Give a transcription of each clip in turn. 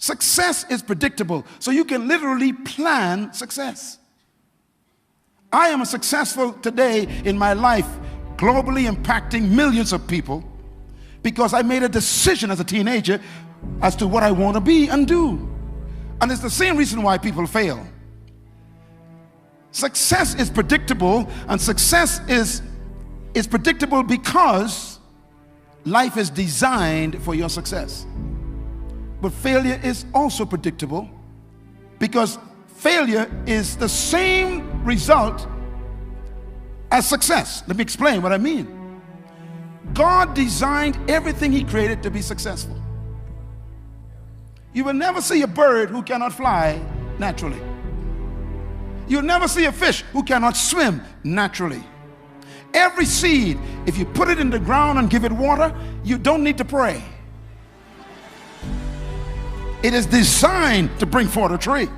Success is predictable, so you can literally plan success. I am successful today in my life, globally impacting millions of people, because I made a decision as a teenager as to what I want to be and do. And it's the same reason why people fail. Success is predictable, and success is predictable because life is designed for your success. But failure is also predictable because failure is the same result as success. Let me explain what I mean. God designed everything He created to be successful. You will never see a bird who cannot fly naturally. You'll never see a fish who cannot swim naturally. Every seed, if you put it in the ground and give it water, you don't need to pray. It is designed to bring forth a tree.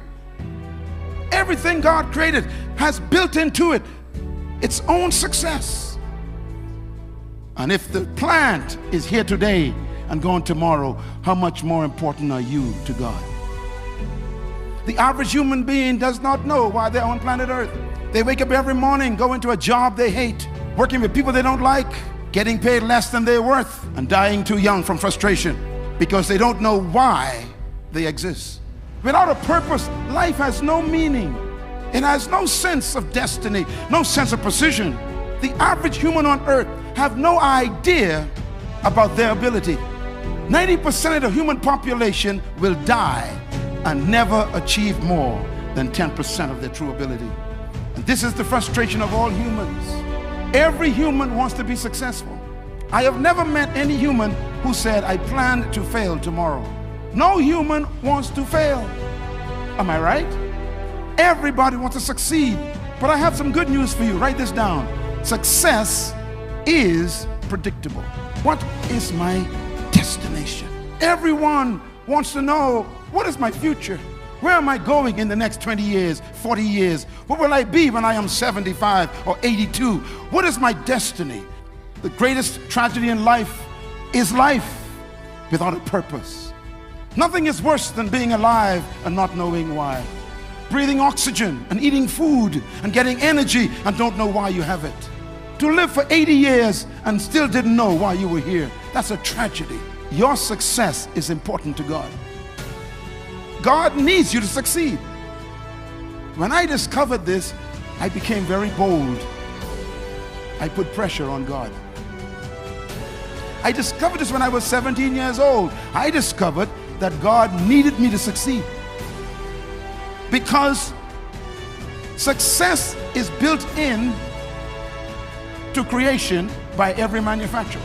Everything God created has built into it its own success. And if the plant is here today and gone tomorrow, how much more important are you to God? The average human being does not know why they're on planet Earth. They wake up every morning, go into a job they hate, working with people they don't like, getting paid less than they're worth, and dying too young from frustration because they don't know why they exist. Without a purpose, life has no meaning. It has no sense of destiny, no sense of precision. The average human on earth have no idea about their ability. 90% of the human population will die and never achieve more than 10% of their true ability. And this is the frustration of all humans. Every human wants to be successful. I have never met any human who said, I plan to fail tomorrow. No human wants to fail. Am I right? Everybody wants to succeed. But I have some good news for you. Write this down. Success is predictable. What is my destination? Everyone wants to know, what is my future? Where am I going in the next 20 years, 40 years? What will I be when I am 75 or 82? What is my destiny? The greatest tragedy in life is life without a purpose. Nothing is worse than being alive and not knowing why. Breathing oxygen and eating food and getting energy and don't know why you have it. To live for 80 years and still didn't know why you were here. That's a tragedy. Your success is important to God. God needs you to succeed. When I discovered this, I became very bold. I put pressure on God. I discovered this when I was 17 years old. I discovered that God needed me to succeed, because success is built in to creation by every manufacturer.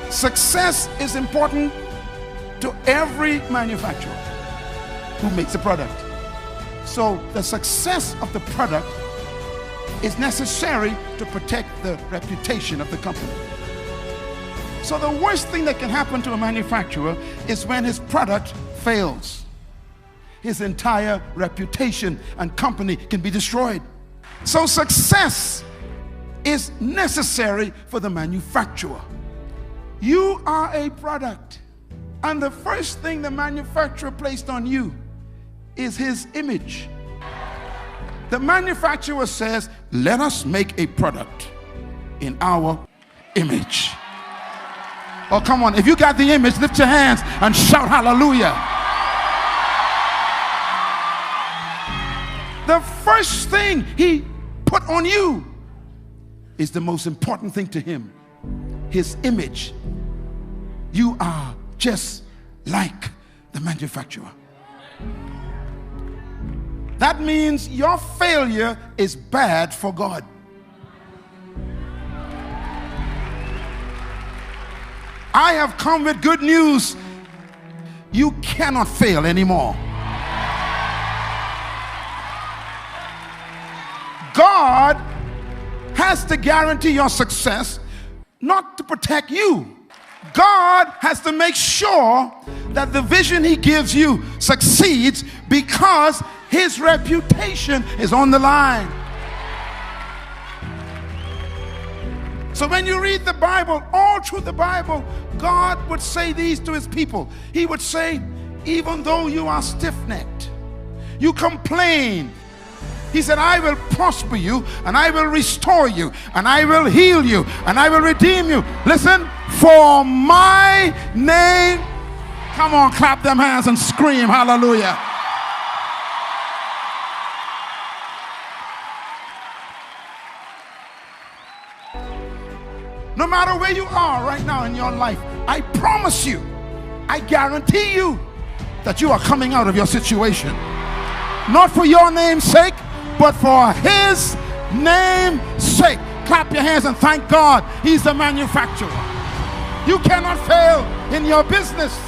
Success is important to every manufacturer who makes a product. So the success of the product is necessary to protect the reputation of the company. So the worst thing that can happen to a manufacturer is when his product fails. His entire reputation and company can be destroyed. So success is necessary for the manufacturer. You are a product, and the first thing the manufacturer placed on you is his image. The manufacturer says, let us make a product in our image. Oh, come on. If you got the image, lift your hands and shout hallelujah. The first thing he put on you is the most important thing to him. His image. You are just like the manufacturer. That means your failure is bad for God. I have come with good news. You cannot fail anymore. God has to guarantee your success, not to protect you. God has to make sure that the vision he gives you succeeds, because his reputation is on the line. So when you read the Bible, all through the Bible, God would say these to his people. He would say, even though you are stiff-necked, you complain, he said, I will prosper you, and I will restore you, and I will heal you, and I will redeem you. Listen, for my name. Come on, clap them hands and scream hallelujah. No matter where you are right now in your life, I promise you, I guarantee you that you are coming out of your situation. Not for your name's sake, but for his name's sake. Clap your hands and thank God he's the manufacturer. You cannot fail in your business.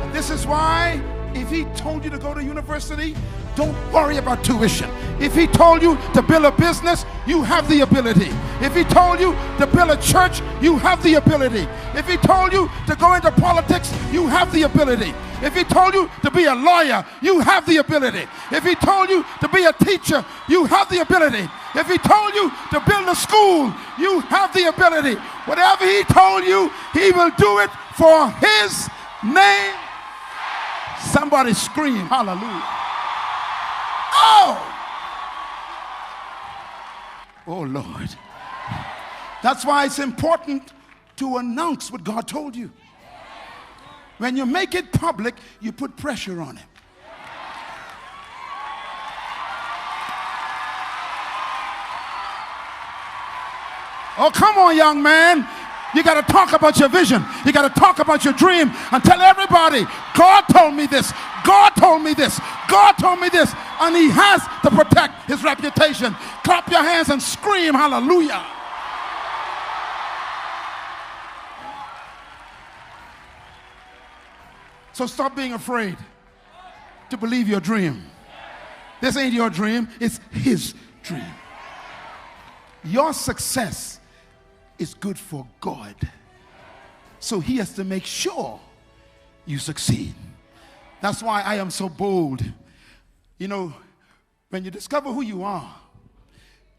And this is why if he told you to go to university, don't worry about tuition. If he told you to build a business, you have the ability. If he told you to build a church, you have the ability. If he told you to go into politics, you have the ability. If he told you to be a lawyer, you have the ability. If he told you to be a teacher, you have the ability. If he told you to build a school, you have the ability. Whatever he told you, he will do it for his name. Somebody scream hallelujah. Oh Lord. That's why it's important to announce what God told you. When you make it public, you put pressure on it. Oh, come on, young man. You got to talk about your vision. You got to talk about your dream and tell everybody, God told me this. God told me this. God told me this. And he has to protect his reputation. Clap your hands and scream hallelujah. So stop being afraid to believe your dream. This ain't your dream, it's his dream. Your success is good for God. So he has to make sure you succeed. That's why I am so bold. You know, when you discover who you are,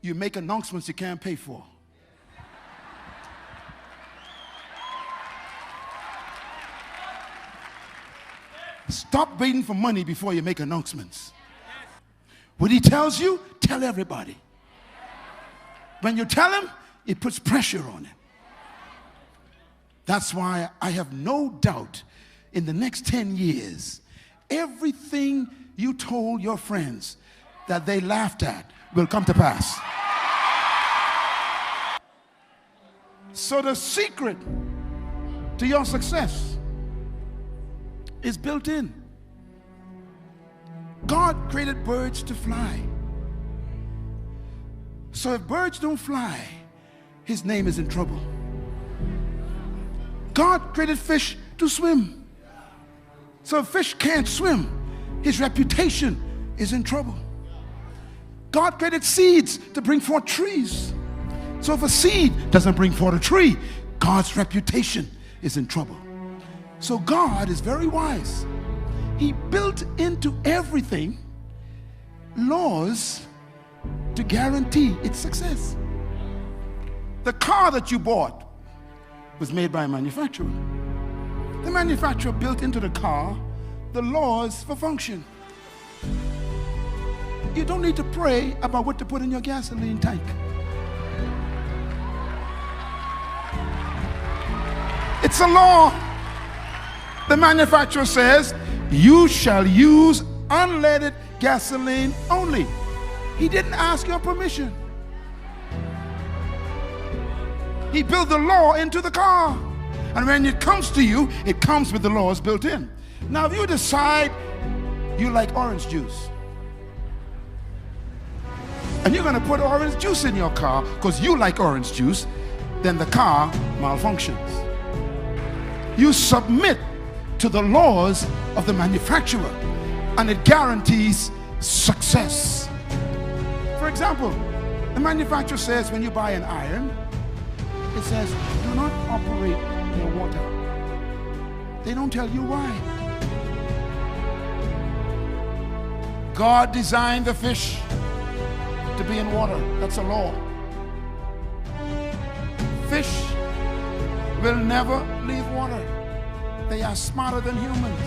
you make announcements you can't pay for. Stop waiting for money before you make announcements. What he tells you, tell everybody. When you tell him, it puts pressure on him. That's why I have no doubt in the next 10 years, everything you told your friends that they laughed at will come to pass. So the secret to your success is built in. God created birds to fly. So if birds don't fly, his name is in trouble. God created fish to swim. So if fish can't swim, his reputation is in trouble. God created seeds to bring forth trees. So if a seed doesn't bring forth a tree, God's reputation is in trouble. So God is very wise. He built into everything laws to guarantee its success. The car that you bought was made by a manufacturer. The manufacturer built into the car the laws for function. You don't need to pray about what to put in your gasoline tank. It's a law. The manufacturer says, you shall use unleaded gasoline only. He didn't ask your permission. He built the law into the car. And when it comes to you, it comes with the laws built in. Now, if you decide you like orange juice, and you're going to put orange juice in your car because you like orange juice, then the car malfunctions. You submit to the laws of the manufacturer, and it guarantees success. For example, the manufacturer says when you buy an iron, it says do not operate near water. They don't tell you why. God designed the fish to be in water. That's a law. Fish will never leave water. They are smarter than humans.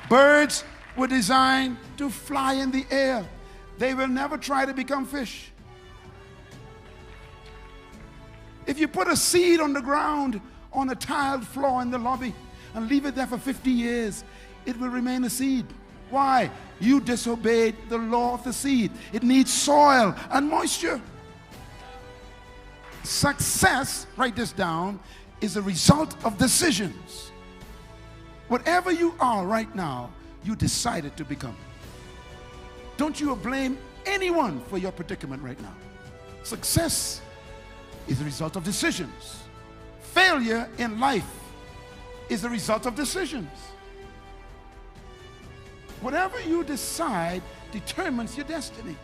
Birds were designed to fly in the air. They will never try to become fish. If you put a seed on the ground on a tiled floor in the lobby and leave it there for 50 years, it will remain a seed. Why? You disobeyed the law of the seed. It needs soil and moisture. Success, write this down, is a result of decisions. Whatever you are right now, you decided to become. Don't you blame anyone for your predicament right now. Success is a result of decisions. Failure in life is a result of decisions. Whatever you decide determines your destiny.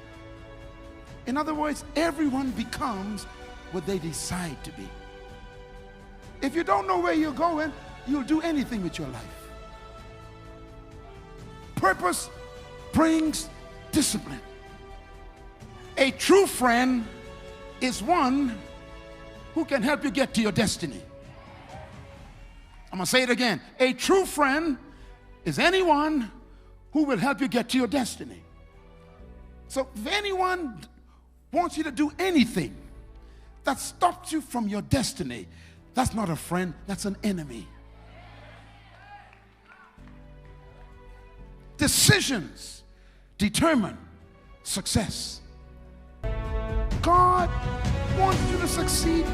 In other words, everyone becomes what they decide to be. If you don't know where you're going, you'll do anything with your life. Purpose brings discipline. A true friend is one who can help you get to your destiny. I'm going to say it again. A true friend is anyone who will help you get to your destiny. So if anyone wants you to do anything that stops you from your destiny, that's not a friend, that's an enemy. Decisions determine success. God wants you to succeed.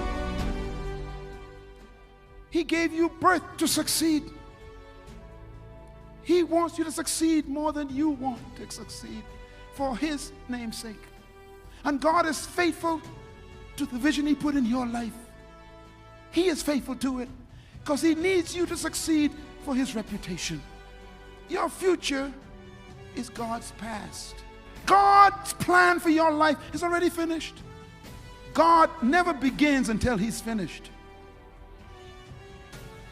He gave you birth to succeed. He wants you to succeed more than you want to succeed for His name's sake. And God is faithful to the vision He put in your life. He is faithful to it because He needs you to succeed for His reputation. Your future is God's past. God's plan for your life is already finished. God never begins until He's finished.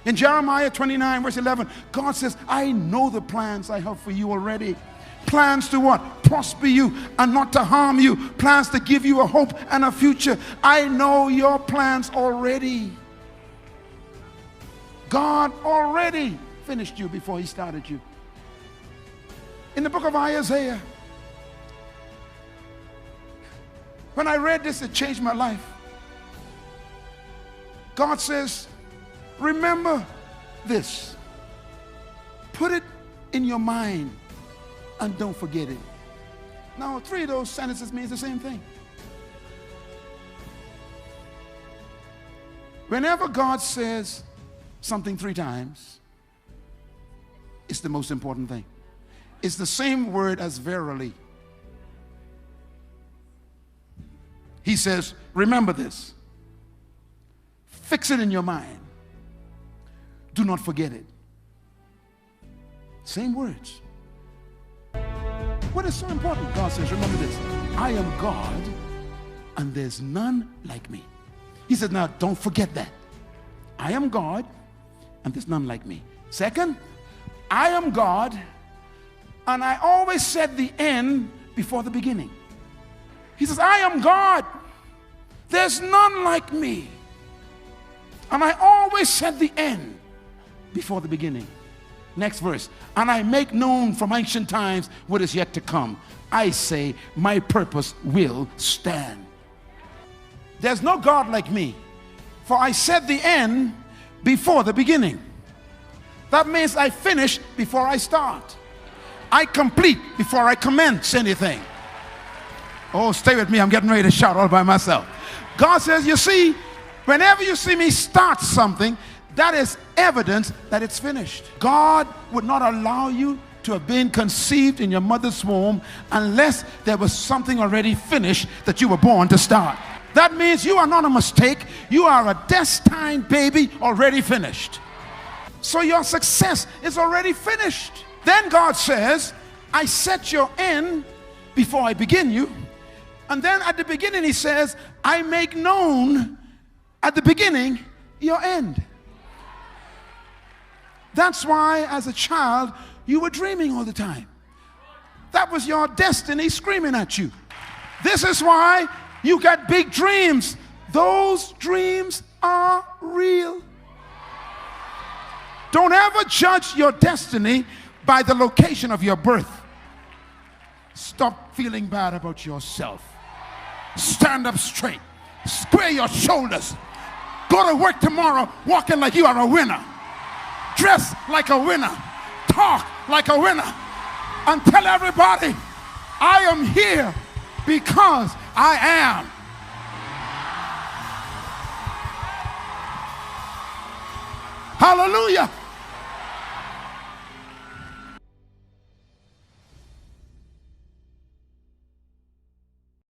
In Jeremiah 29 verse 11, God says, I know the plans I have for you already. Plans to what? Prosper you and not to harm you. Plans to give you a hope and a future. I know your plans already. God already finished you before He started you. In the book of Isaiah, when I read this, it changed my life. God says, remember this. Put it in your mind and don't forget it. Now, 3 of those sentences means the same thing. Whenever God says something 3 times, it's the most important thing. It's the same word as verily. He says, remember this. Fix it in your mind. Do not forget it. Same words. What is so important? God says, remember this. I am God and there's none like me. He says, now don't forget that. I am God and there's none like me. Second, I am God and I always set the end before the beginning. He says, I am God. There's none like me. And I always set the end before the beginning. Next verse. And I make known from ancient times what is yet to come. I say, my purpose will stand. There's no God like me, for I set the end before the beginning. That means I finish before I start. I complete before I commence anything. Oh, stay with me. I'm getting ready to shout all by myself. God says, you see, whenever you see me start something, that is evidence that it's finished. God would not allow you to have been conceived in your mother's womb unless there was something already finished that you were born to start. That means you are not a mistake. You are a destined baby already finished. So your success is already finished. Then God says, I set your end before I begin you. And then at the beginning He says, I make known at the beginning your end. That's why as a child you were dreaming all the time. That was your destiny screaming at you. This is why You got big dreams. Those dreams are real. Don't ever judge your destiny by the location of your birth. Stop feeling bad about yourself. Stand up straight. Square your shoulders. Go to work tomorrow walking like you are a winner. Dress like a winner. Talk like a winner. And tell everybody, I am here because I am. Hallelujah.